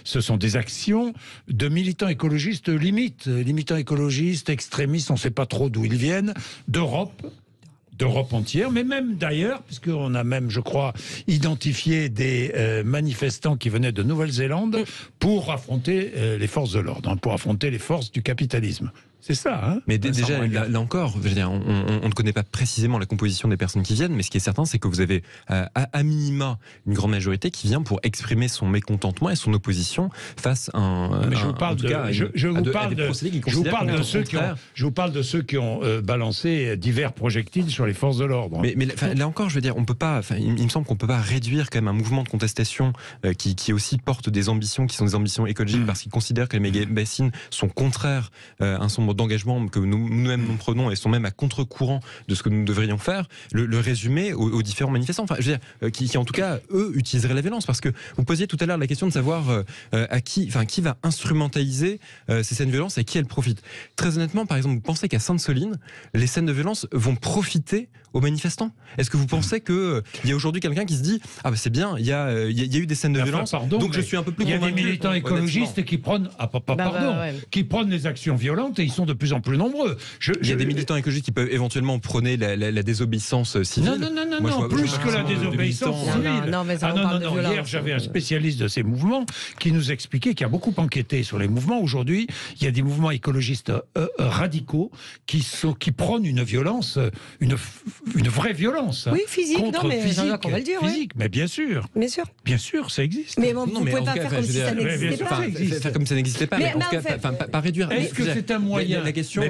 Ce sont des actions de militants écologistes limitants écologistes, extrémistes, on ne sait pas trop d'où ils viennent, d'Europe entière, mais même d'ailleurs, puisqu'on a même, je crois, identifié des manifestants qui venaient de Nouvelle-Zélande pour affronter les forces de l'ordre, pour affronter les forces du capitalisme. C'est ça, Mais déjà, là encore, je veux dire, on ne connaît pas précisément la composition des personnes qui viennent, mais ce qui est certain, c'est que vous avez à minima une grande majorité qui vient pour exprimer son mécontentement et son opposition face à un. Mais je vous parle de ceux qui ont balancé divers projectiles sur les forces de l'ordre. Mais là encore, je veux dire, on peut pas. Il me semble qu'on peut pas réduire quand même un mouvement de contestation qui aussi porte des ambitions qui sont des ambitions écologiques parce qu'ils considèrent que les méga-bassines sont contraires à un certain nombre d'engagements que nous-mêmes nous prenons et sont même à contre-courant de ce que nous devrions faire, le résumer aux différents manifestants, enfin, je veux dire, qui en tout cas, eux, utiliseraient la violence. Parce que vous posiez tout à l'heure la question de savoir qui va instrumentaliser ces scènes de violence et à qui elles profitent. Très honnêtement, par exemple, vous pensez qu'à Sainte-Soline, les scènes de violence vont profiter aux manifestants? Est-ce que vous pensez qu'il y a aujourd'hui quelqu'un qui se dit « Ah, bah c'est bien, il y a eu des scènes de violence, donc je suis un peu plus convaincu ». Il y a des militants écologistes qui prennent, qui prennent les actions violentes et ils sont de plus en plus nombreux. Il y a des militants écologistes qui peuvent éventuellement prôner la désobéissance civile. Non, plus que la désobéissance civile. Non. Hier, j'avais un spécialiste de ces mouvements qui nous expliquait, qui a beaucoup enquêté sur les mouvements. Aujourd'hui, il y a des mouvements écologistes radicaux qui prônent une violence, une vraie violence. Oui, physique, physique, on va le dire. Physique, mais bien sûr. Bien sûr, ça existe. Mais bon, vous ne pouvez pas faire comme si ça n'existait pas. Faire comme si ça n'existait pas, mais en tout cas, pas réduire. Est-ce que c'est un moyen? La question,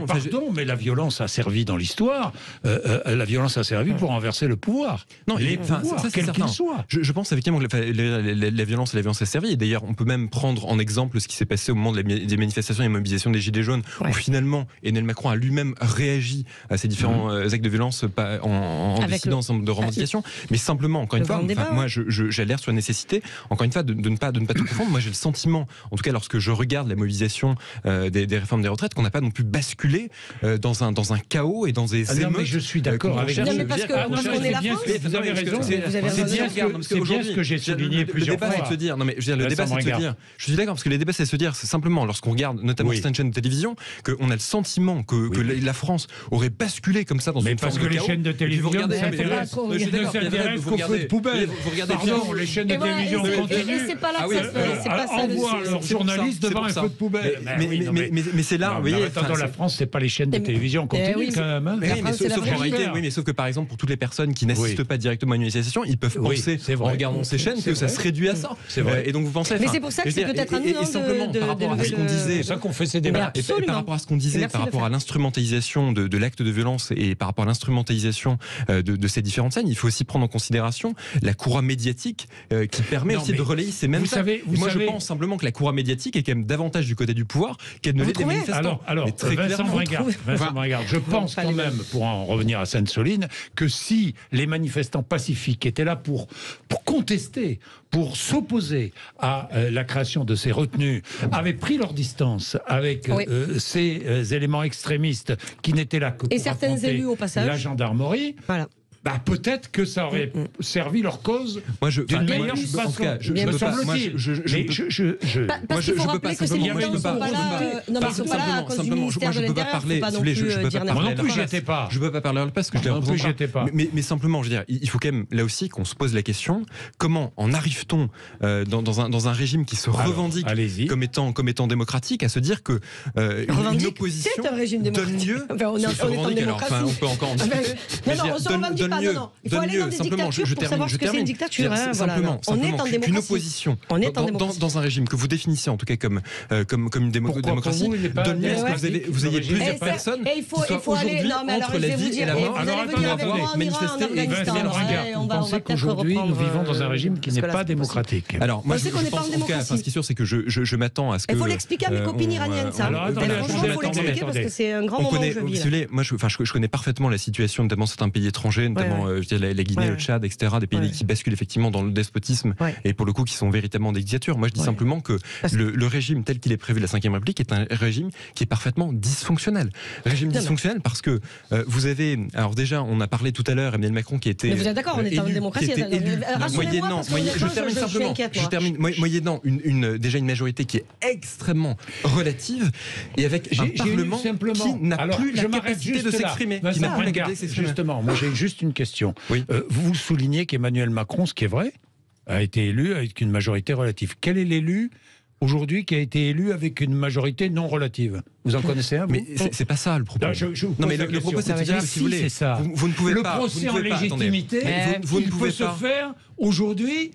mais la violence a servi dans l'histoire. La violence a servi pour renverser le pouvoir. Non, ça, quel qu'il soit. Je pense effectivement que la violence a servi. Et d'ailleurs, on peut même prendre en exemple ce qui s'est passé au moment des manifestations et des mobilisations des Gilets jaunes, où finalement Emmanuel Macron a lui-même réagi à ces différents actes de violence en décidant un certain nombre de revendications. Mais simplement, encore une fois, moi, j'alerte sur la nécessité, encore une fois, de ne pas tout confondre. Moi, j'ai le sentiment, en tout cas, lorsque je regarde la mobilisation des réformes des retraites, qu'on n'a pas non plus basculé dans un chaos et dans des émeutes. Mais je suis d'accord avec vous. Vous avez raison. C'est bien ce que j'ai souligné plusieurs fois. Le débat, c'est de se dire. Je suis d'accord, parce que les débats, c'est de se dire, c'est simplement, lorsqu'on regarde notamment certaines chaînes de télévision, qu'on a le sentiment que la France aurait basculé comme ça dans une forme de chaos. Mais parce que les chaînes de télévision ne s'intéressent qu'au feu de poubelle. Pardon, les chaînes de télévision continuent. C'est pas là que ça se envoient leurs journalistes devant un feu de poubelle. Mais c'est là, vous voyez. Attends, la France, c'est pas les chaînes de télévision continuent quand même. Mais sauf que par exemple, pour toutes les personnes qui n'assistent pas directement à une manifestation, ils peuvent penser, en regardant ces chaînes, que ça se réduit à ça. Et donc vous pensez. Mais c'est pour ça que c'est peut-être un et simplement par rapport à ce qu'on disait. C'est ça qu'on fait ces débats. Et par rapport à ce qu'on disait, par rapport à l'instrumentalisation de l'acte de violence et par rapport à l'instrumentalisation de ces différentes scènes, il faut aussi prendre en considération la courroie médiatique qui permet aussi de relayer ces mêmes scènes. Moi, je pense simplement que la courroie médiatique est quand même davantage du côté du pouvoir qu'elle ne l'est des manifestants. Alors, Vincent Bringard, je pense quand même, pour en revenir à Sainte-Soline, que si les manifestants pacifiques étaient là pour contester, pour s'opposer à la création de ces retenues, avaient pris leur distance avec ces éléments extrémistes qui n'étaient là que pour affronter la gendarmerie. Voilà. Peut-être que ça aurait servi leur cause d'une meilleure façon, me semble-t-il. Parce qu'il faut rappeler que ces militants ne sont pas là, à cause du ministère de l'Intérieur, il ne faut pas non plus dire n'importe quoi. Moi non plus, j'y étais pas. Je ne peux pas parler à la place parce que je ne représente pas. Mais simplement, je veux dire, il faut quand même, là aussi, qu'on se pose la question, comment en arrive-t-on dans un régime qui se revendique comme étant démocratique, à se dire que une opposition donne lieu... On peut encore en discuter. Il faut aller dans des dictatures pour savoir ce que c'est une dictature. Simplement, on est en démocratie. Une opposition dans un régime que vous définissez en tout cas comme une démocratie donne lieu à ce que vous ayez plusieurs personnes qui soient aujourd'hui entre la vie et la mort pour avoir manifesté et exprimer leur regard. Vous pensez qu'aujourd'hui nous vivons dans un régime qui n'est pas démocratique? Alors moi je pense en tout cas, ce qui est sûr, c'est que je m'attends à ce que... Il faut l'expliquer à mes copines iraniennes, ça. Il faut l'expliquer parce que c'est un grand moment où je vis. Moi je connais parfaitement la situation, notamment certains pays étrangers, notamment la Guinée, le Tchad, etc., des pays qui basculent effectivement dans le despotisme et pour le coup qui sont véritablement des dictatures. Moi je dis simplement que le régime tel qu'il est prévu de la Ve République est un régime qui est parfaitement dysfonctionnel. Régime dysfonctionnel parce que vous avez... Alors déjà, on a parlé tout à l'heure, Emmanuel Macron qui était... Mais vous êtes d'accord, on est en démocratie. Je termine, moyennant déjà une majorité qui est extrêmement relative et avec un Parlement qui n'a plus la capacité de s'exprimer. Justement, moi j'ai juste une question. Vous soulignez qu'Emmanuel Macron, ce qui est vrai, a été élu avec une majorité relative. Quel est l'élu aujourd'hui qui a été élu avec une majorité non relative? Vous en connaissez un, vous? Mais c'est pas ça le propos. Non, mais le propos, c'est de dire, si vous voulez, vous ne pouvez pas. Le procès en légitimité, il peut se faire aujourd'hui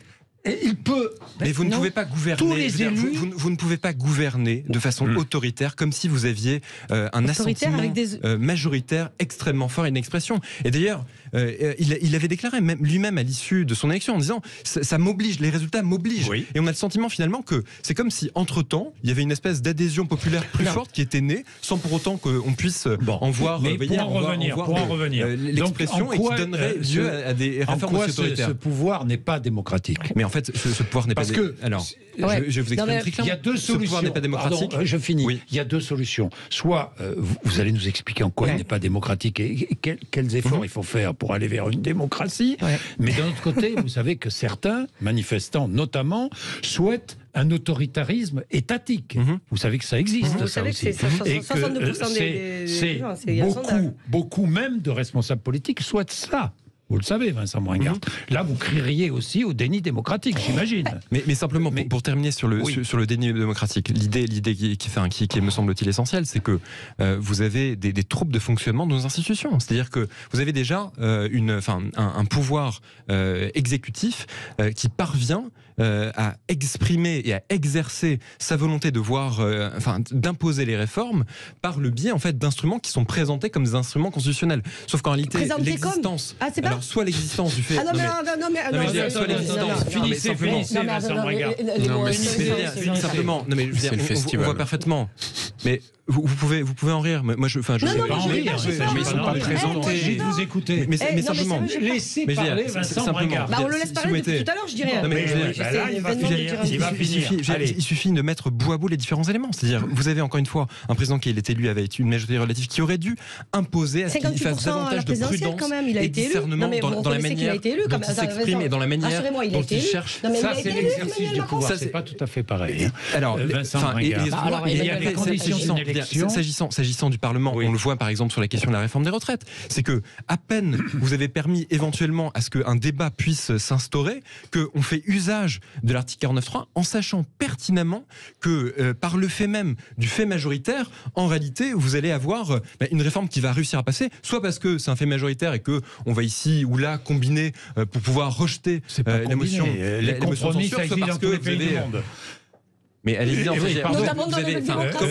il peut. Mais vous ne pouvez pas gouverner. Tous les élus. Vous ne pouvez pas gouverner de façon autoritaire, comme si vous aviez un assentiment majoritaire extrêmement fort et une expression. Et d'ailleurs, il avait déclaré lui-même à l'issue de son élection en disant ça m'oblige, les résultats m'obligent. Oui. Et on a le sentiment finalement que c'est comme si entre-temps il y avait une espèce d'adhésion populaire plus forte qui était née, sans pour autant qu'on puisse en voir. Mais pour en revenir, l'expression et qui donnerait lieu à des réformes aussi autoritaires. Ce pouvoir n'est pas démocratique. Mais en fait, ce pouvoir n'est pas démocratique. Alors, je vais vous expliquer très clairement. Il y a deux solutions. Ce pouvoir n'est pas démocratique. Pardon, je finis. Oui. Il y a deux solutions. Soit vous allez nous expliquer en quoi il n'est pas démocratique et quels efforts il faut faire pour aller vers une démocratie. Mais d'un autre côté, vous savez que certains manifestants, notamment, souhaitent un autoritarisme étatique. Vous savez que ça existe, Vous ça savez aussi. que c'est 62% des gens, c'est beaucoup même de responsables politiques souhaitent ça. Vous le savez, Vincent Bringard. Là, vous crieriez aussi au déni démocratique, j'imagine. Mais simplement, pour terminer sur le déni démocratique, l'idée qui me semble-t-il essentielle, c'est que vous avez des troubles de fonctionnement de nos institutions. C'est-à-dire que vous avez déjà un pouvoir exécutif qui parvient à exprimer et à exercer sa volonté de d'imposer les réformes par le biais en fait d'instruments qui sont présentés comme des instruments constitutionnels. Sauf qu'en réalité, l'existence, soit l'existence du fait. Finissez, Vincent Bringard. Simplement, on voit parfaitement. Mais vous pouvez en rire. Moi, je pas en rire. Mais ils sont pas présentés. J'ai de vous écouter. Mais simplement, laissez parler Vincent Bringard. On le laisse parler depuis tout à l'heure, je dirais. Là, il va finir. Il suffit de mettre bout à bout les différents éléments. C'est-à-dire, vous avez encore une fois un président qui est élu avec une majorité relative qui aurait dû imposer à ce qu'il fasse davantage de prudence et discernement dans la manière dont il s'exprime et dans la manière dont il cherche. Ça, c'est l'exercice du pouvoir. C'est pas tout à fait pareil. Alors, Vincent Bringard, il y a des conditions d'une élection. S'agissant du Parlement, on le voit par exemple sur la question de la réforme des retraites. C'est que à peine vous avez permis éventuellement à ce qu'un débat puisse s'instaurer, qu'on fait usage de l'article 49.3 en sachant pertinemment que par le fait même du fait majoritaire, en réalité, vous allez avoir une réforme qui va réussir à passer, soit parce que c'est un fait majoritaire et que on va ici ou là combiner pour pouvoir rejeter la motion de censure, soit parce que vous avez... Mais à l'évidence,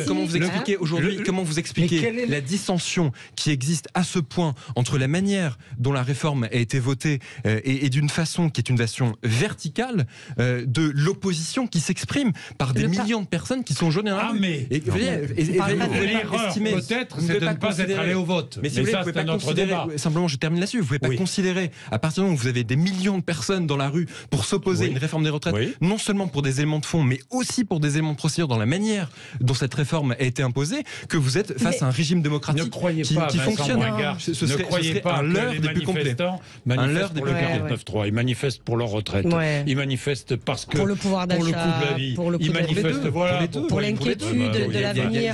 comment vous expliquez aujourd'hui, comment vous expliquez la dissension qui existe à ce point entre la manière dont la réforme a été votée et d'une façon qui est une version verticale de l'opposition qui s'exprime par des millions de personnes qui sont jaunes et l'erreur peut-être, c'est de ne pas être allé au vote. Mais ça, vous pouvez pas considérer. Simplement, je termine là-dessus. Vous pouvez pas considérer, à partir du moment où vous avez des millions de personnes dans la rue pour s'opposer à une réforme des retraites, non seulement pour des éléments de fond, mais aussi pour des éléments de procédure dans la manière dont cette réforme a été imposée, que vous êtes face à un régime démocratique qui fonctionne. Ce serait pas un leurre des plus complets. Un leurre des plus complets. Ils manifestent pour leur retraite. Ils manifestent parce que pour le pouvoir d'achat, pour le coût de la vie. Ils manifestent pour l'inquiétude de l'avenir.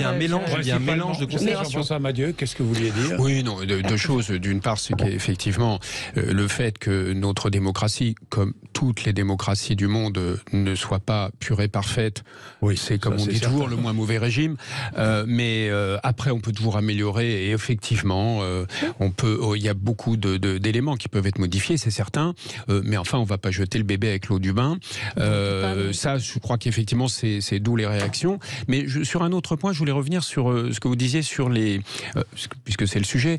Il y a un mélange de considérations. Jean-François Madieu, qu'est-ce que vous vouliez dire? Oui, non, deux choses. D'une part, c'est qu'effectivement, le fait que notre démocratie, comme toutes les démocraties du monde, ne soit pas pure et parfaite, c'est comme on dit toujours le moins mauvais régime. Mais après, on peut toujours améliorer. Et effectivement, il y a beaucoup d'éléments qui peuvent être modifiés, c'est certain. Mais enfin, on ne va pas jeter le bébé avec l'eau du bain. Ça, je crois qu'effectivement, c'est d'où les réactions. Mais sur un autre point, je voulais revenir sur ce que vous disiez sur les, puisque c'est le sujet,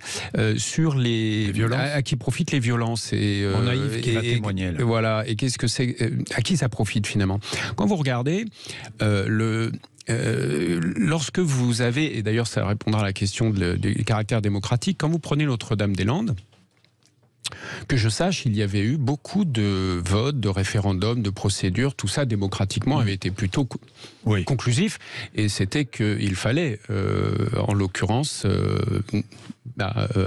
sur les violences. À qui profitent les violences. Mon naïf qui va témoigner. Là. Voilà. Et qu'est-ce que c'est, à qui ça profite finalement? Quand vous regardez lorsque vous avez, et d'ailleurs ça répondra à la question du caractère démocratique, quand vous prenez Notre-Dame-des-Landes, que je sache, il y avait eu beaucoup de votes, de référendums, de procédures, tout ça démocratiquement avait été plutôt conclusif, et c'était qu'il fallait, en l'occurrence,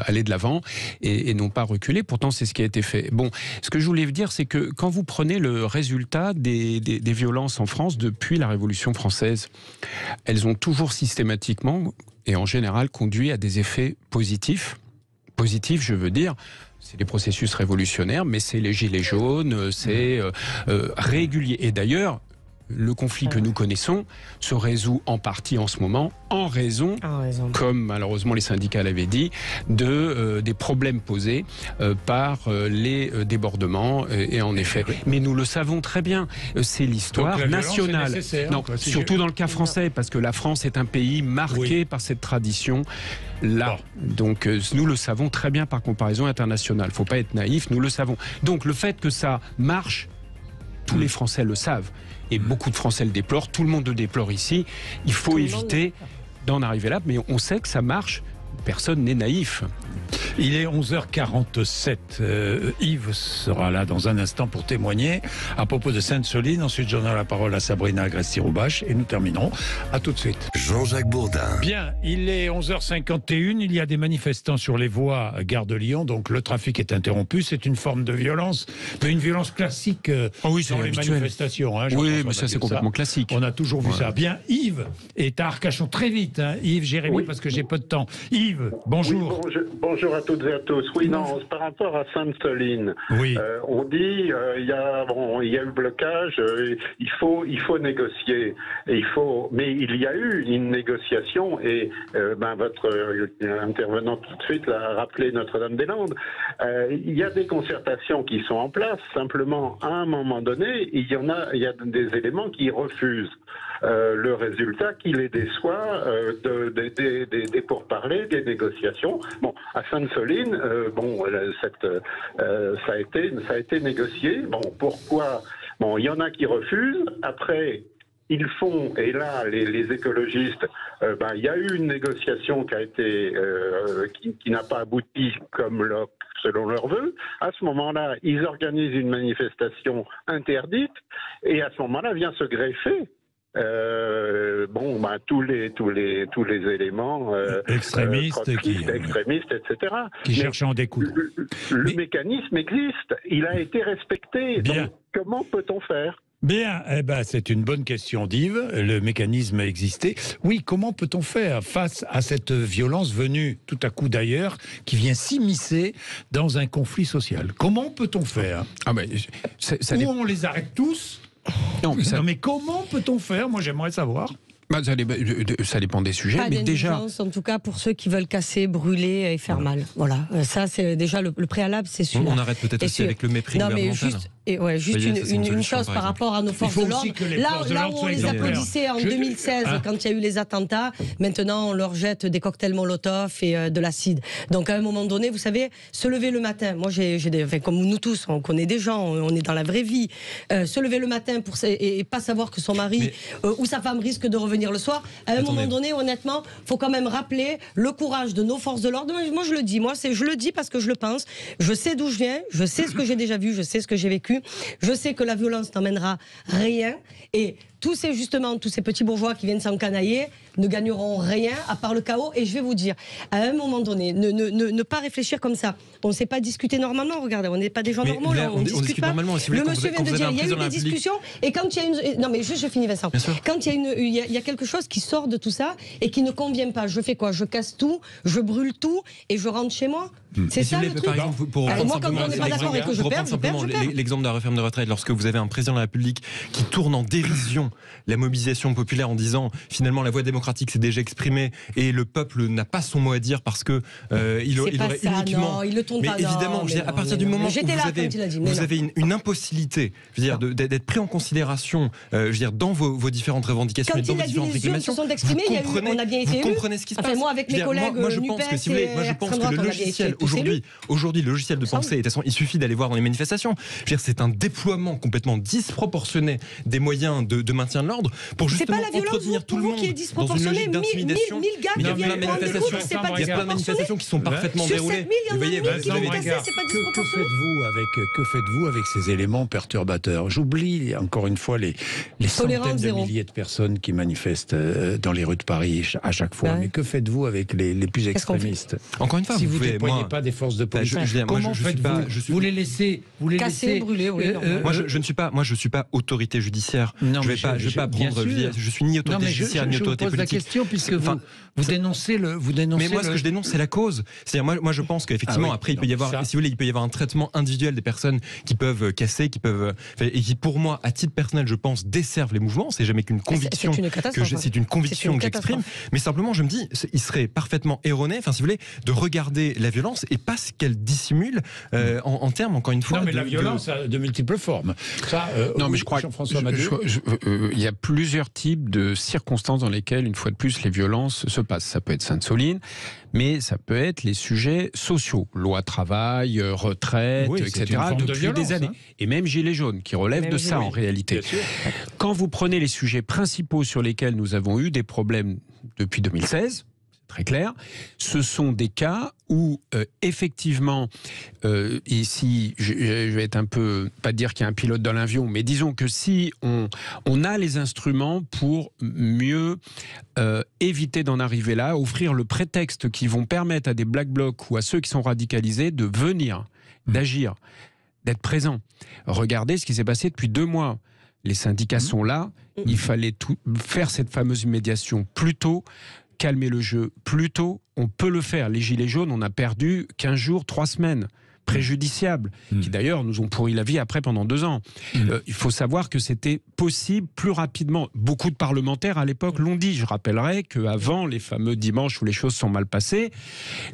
aller de l'avant et non pas reculer. Pourtant, c'est ce qui a été fait. Bon, ce que je voulais vous dire, c'est que quand vous prenez le résultat des violences en France depuis la Révolution française, elles ont toujours systématiquement et en général conduit à des effets positifs. Positifs, je veux dire, c'est des processus révolutionnaires, mais c'est les gilets jaunes, c'est régulier. Et d'ailleurs, le conflit que nous connaissons se résout en partie en ce moment en raison, comme malheureusement les syndicats l'avaient dit, des problèmes posés par les débordements. Et en effet, mais nous le savons très bien, c'est l'histoire nationale. Non, surtout dans le cas français, parce que la France est un pays marqué par cette tradition-là. Donc nous le savons très bien par comparaison internationale. Il ne faut pas être naïf, nous le savons. Donc le fait que ça marche, tous les Français le savent. Et beaucoup de Français le déplorent, tout le monde le déplore ici. Il faut éviter d'en arriver là, mais on sait que ça marche. Personne n'est naïf. Il est 11h47. Yves sera là dans un instant pour témoigner à propos de Sainte-Soline. Ensuite, j'en ai la parole à Sabrina Agresti-Roubache et nous terminerons. À tout de suite. Jean-Jacques Bourdin. Bien, il est 11h51. Il y a des manifestants sur les voies Gare de Lyon, donc le trafic est interrompu. C'est une forme de violence, mais une violence classique dans les manifestations. Oui, mais ça c'est complètement classique. On a toujours vu ça. Bien, Yves est à Arcachon très vite. Yves, Jérémy, parce que j'ai peu de temps. Yves, bonjour. Oui, bonjour à toutes et à tous. Oui, non, par rapport à Sainte-Soline, on dit il y a eu blocage, il faut négocier. Mais il y a eu une négociation et votre intervenant tout de suite l'a rappelé, Notre-Dame-des-Landes. Il y a des concertations qui sont en place. Simplement, à un moment donné, il y a des éléments qui refusent. Le résultat qui les déçoit des pourparlers, des négociations. Bon, à Sainte-Soline, ça a été négocié. Bon, pourquoi? Bon, il y en a qui refusent. Après, ils font, et là, les écologistes, il y a eu une négociation qui a été, qui n'a pas abouti selon leurs vœux. À ce moment-là, ils organisent une manifestation interdite, et à ce moment-là vient se greffer tous les éléments extrémistes, etc. Qui cherchent à en découdre. Le mécanisme existe, il a été respecté. Bien. Donc, comment peut-on faire? Bien, c'est une bonne question d'Yves. Le mécanisme existait. Oui, comment peut-on faire face à cette violence venue tout à coup d'ailleurs, qui vient s'immiscer dans un conflit social? Comment peut-on faire? Ou on les arrête tous? Non, mais comment peut-on faire? Moi, j'aimerais savoir. Ça dépend des sujets, pas mais déjà... En tout cas, pour ceux qui veulent casser, brûler et faire mal. Voilà, ça c'est déjà le préalable, c'est celui-là. On arrête peut-être aussi avec le mépris gouvernemental. Juste une chose par rapport à nos forces de l'ordre. Là où on les applaudissait en 2016, quand il y a eu les attentats, maintenant on leur jette des cocktails Molotov et de l'acide. Donc à un moment donné, vous savez, se lever le matin, moi comme nous tous, on connaît des gens, on est dans la vraie vie, se lever le matin et pas savoir que son mari ou sa femme risque de revenir le soir, à un moment donné, honnêtement, faut quand même rappeler le courage de nos forces de l'ordre. Moi, je le dis, je le dis parce que je le pense. Je sais d'où je viens, je sais ce que j'ai déjà vu, je sais ce que j'ai vécu. Je sais que la violence n'emmènera rien. Et tous ces petits bourgeois qui viennent s'encanailler ne gagneront rien à part le chaos. Et je vais vous dire, à un moment donné, ne pas réfléchir comme ça. On ne sait pas discuter normalement. Regardez, on n'est pas des gens normaux. Là, on discute pas. Normalement, si vous voulez, le monsieur vient de dire, il y a eu des discussions. Et quand il y a une... Non, mais juste, je finis, Vincent. Quand il y a quelque chose qui sort de tout ça et qui ne convient pas, je fais quoi? Je casse tout, je brûle tout et je rentre chez moi. C'est ça le truc. Par exemple, moi, quand on n'est pas d'accord et que je perds, l'exemple de la réforme de retraite, lorsque vous avez un président de la République qui tourne en dérision la mobilisation populaire en disant finalement la voie démocratique s'est déjà exprimée et le peuple n'a pas son mot à dire parce que il aurait uniquement. Non, il le tourne mais pas, évidemment, à partir du moment où vous avez une impossibilité, je veux dire, d'être pris en considération, je veux dire, dans vos différentes revendications et dans vos différentes réclamations, on a bien été élus. Vous comprenez ce qui se passe. Moi, avec mes collègues, je pense que si vous voulez, je pense que le logiciel aujourd'hui, le logiciel de pensée, il suffit d'aller voir dans les manifestations. Je veux dire, c'est un déploiement complètement disproportionné des moyens de maintien de l'ordre pour justement entretenir tout le monde dans une logique d'intimidation. Il y a plein de manifestations qui sont parfaitement déroulées. Vous voyez, que faites-vous avec ces éléments perturbateurs? J'oublie encore une fois les centaines de milliers de personnes qui manifestent dans les rues de Paris à chaque fois. Mais que faites-vous avec les plus extrémistes? Encore une fois, si vous ne déployez pas des forces de police, comment faites-vous? Vous les laissez casser, brûler. Moi, je ne suis pas autorité judiciaire. Non, je vais vais pas prendre. Je suis ni autorité judiciaire ni autorité politique. Je vous pose la question puisque vous dénoncez le. Mais moi, ce que je dénonce, c'est la cause. C'est-à-dire, moi, je pense qu'effectivement, après, il peut y avoir, si vous voulez, il peut y avoir un traitement individuel des personnes qui peuvent casser, et qui, pour moi, à titre personnel, je pense, desservent les mouvements. C'est jamais qu'une conviction. C'est une conviction que j'exprime. Mais simplement, je me dis, il serait parfaitement erroné, si vous voulez, de regarder la violence et pas ce qu'elle dissimule en termes, encore une fois. Non, mais la violence a de multiples formes. Ça, non, mais je crois qu'il y a plusieurs types de circonstances dans lesquelles, une fois de plus, les violences se passent. Ça peut être Sainte-Soline, mais ça peut être les sujets sociaux, loi travail, retraite, etc. depuis des années. Et même Gilets jaunes, qui relèvent de ça en réalité. Quand vous prenez les sujets principaux sur lesquels nous avons eu des problèmes depuis 2016, très clair, ce sont des cas où effectivement, ici, je vais être un peu, pas dire qu'il y a un pilote dans l'avion, mais disons que si on a les instruments pour mieux éviter d'en arriver là, offrir le prétexte qui vont permettre à des Black Blocs ou à ceux qui sont radicalisés de venir, d'agir, d'être présents. Regardez ce qui s'est passé depuis 2 mois. Les syndicats sont là, il fallait faire cette fameuse médiation plus tôt, calmer le jeu plus tôt, on peut le faire. Les Gilets jaunes, on a perdu 15 jours, 3 semaines, préjudiciables, qui d'ailleurs nous ont pourri la vie après pendant 2 ans. Il faut savoir que c'était possible plus rapidement. Beaucoup de parlementaires à l'époque l'ont dit. Je rappellerai qu'avant les fameux dimanches où les choses sont mal passées,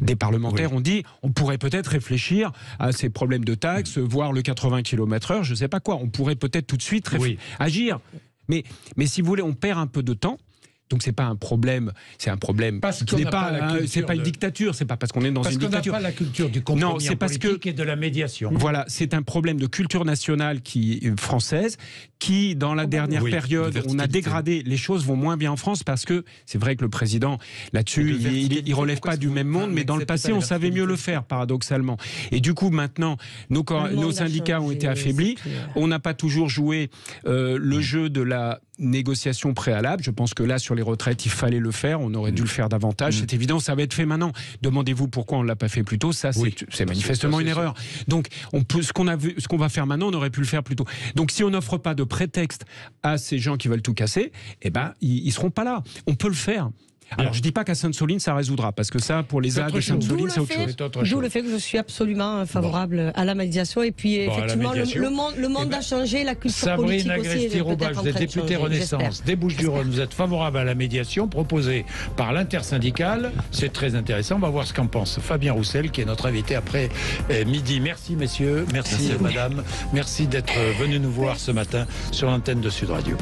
des parlementaires ont dit on pourrait peut-être réfléchir à ces problèmes de taxes, voire le 80 km/h, je ne sais pas quoi. On pourrait peut-être tout de suite agir. Mais si vous voulez, on perd un peu de temps. Donc c'est pas un problème, c'est un problème qui n'est pas, c'est pas une dictature, c'est pas parce qu'on est dans une dictature. Parce qu'on n'a pas la culture du compromis politique et de la médiation. Voilà, c'est un problème de culture nationale française qui, dans la dernière période, on a dégradé. Les choses vont moins bien en France parce que c'est vrai que le président là-dessus, il relève pas du même monde, mais dans le passé, on savait mieux le faire, paradoxalement. Et du coup, maintenant, nos syndicats ont été affaiblis. On n'a pas toujours joué le jeu de la négociation préalable. Je pense que là, sur les retraites, il fallait le faire. On aurait dû le faire davantage. C'est évident, ça va être fait maintenant. Demandez-vous pourquoi on ne l'a pas fait plus tôt. Ça, c'est manifestement une erreur. Donc, ce qu'on va faire maintenant, on aurait pu le faire plus tôt. Donc, si on n'offre pas de prétexte à ces gens qui veulent tout casser, eh ben, ils ne seront pas là. On peut le faire. Alors, je ne dis pas qu'à Sainte-Soline, ça résoudra, parce que ça, pour les âges de Sainte-Soline, c'est autre chose. D'où le fait que je suis absolument favorable à la médiation. Et puis, effectivement, le monde a changé, la culture politique aussi. Sabrina Agresti-Roubache, vous êtes députée Renaissance des Bouches-du-Rhône. Vous êtes favorable à la médiation proposée par l'intersyndicale. C'est très intéressant. On va voir ce qu'en pense Fabien Roussel, qui est notre invité après midi. Merci, messieurs. Merci madame. Merci d'être venus nous voir ce matin sur l'antenne de Sud Radio.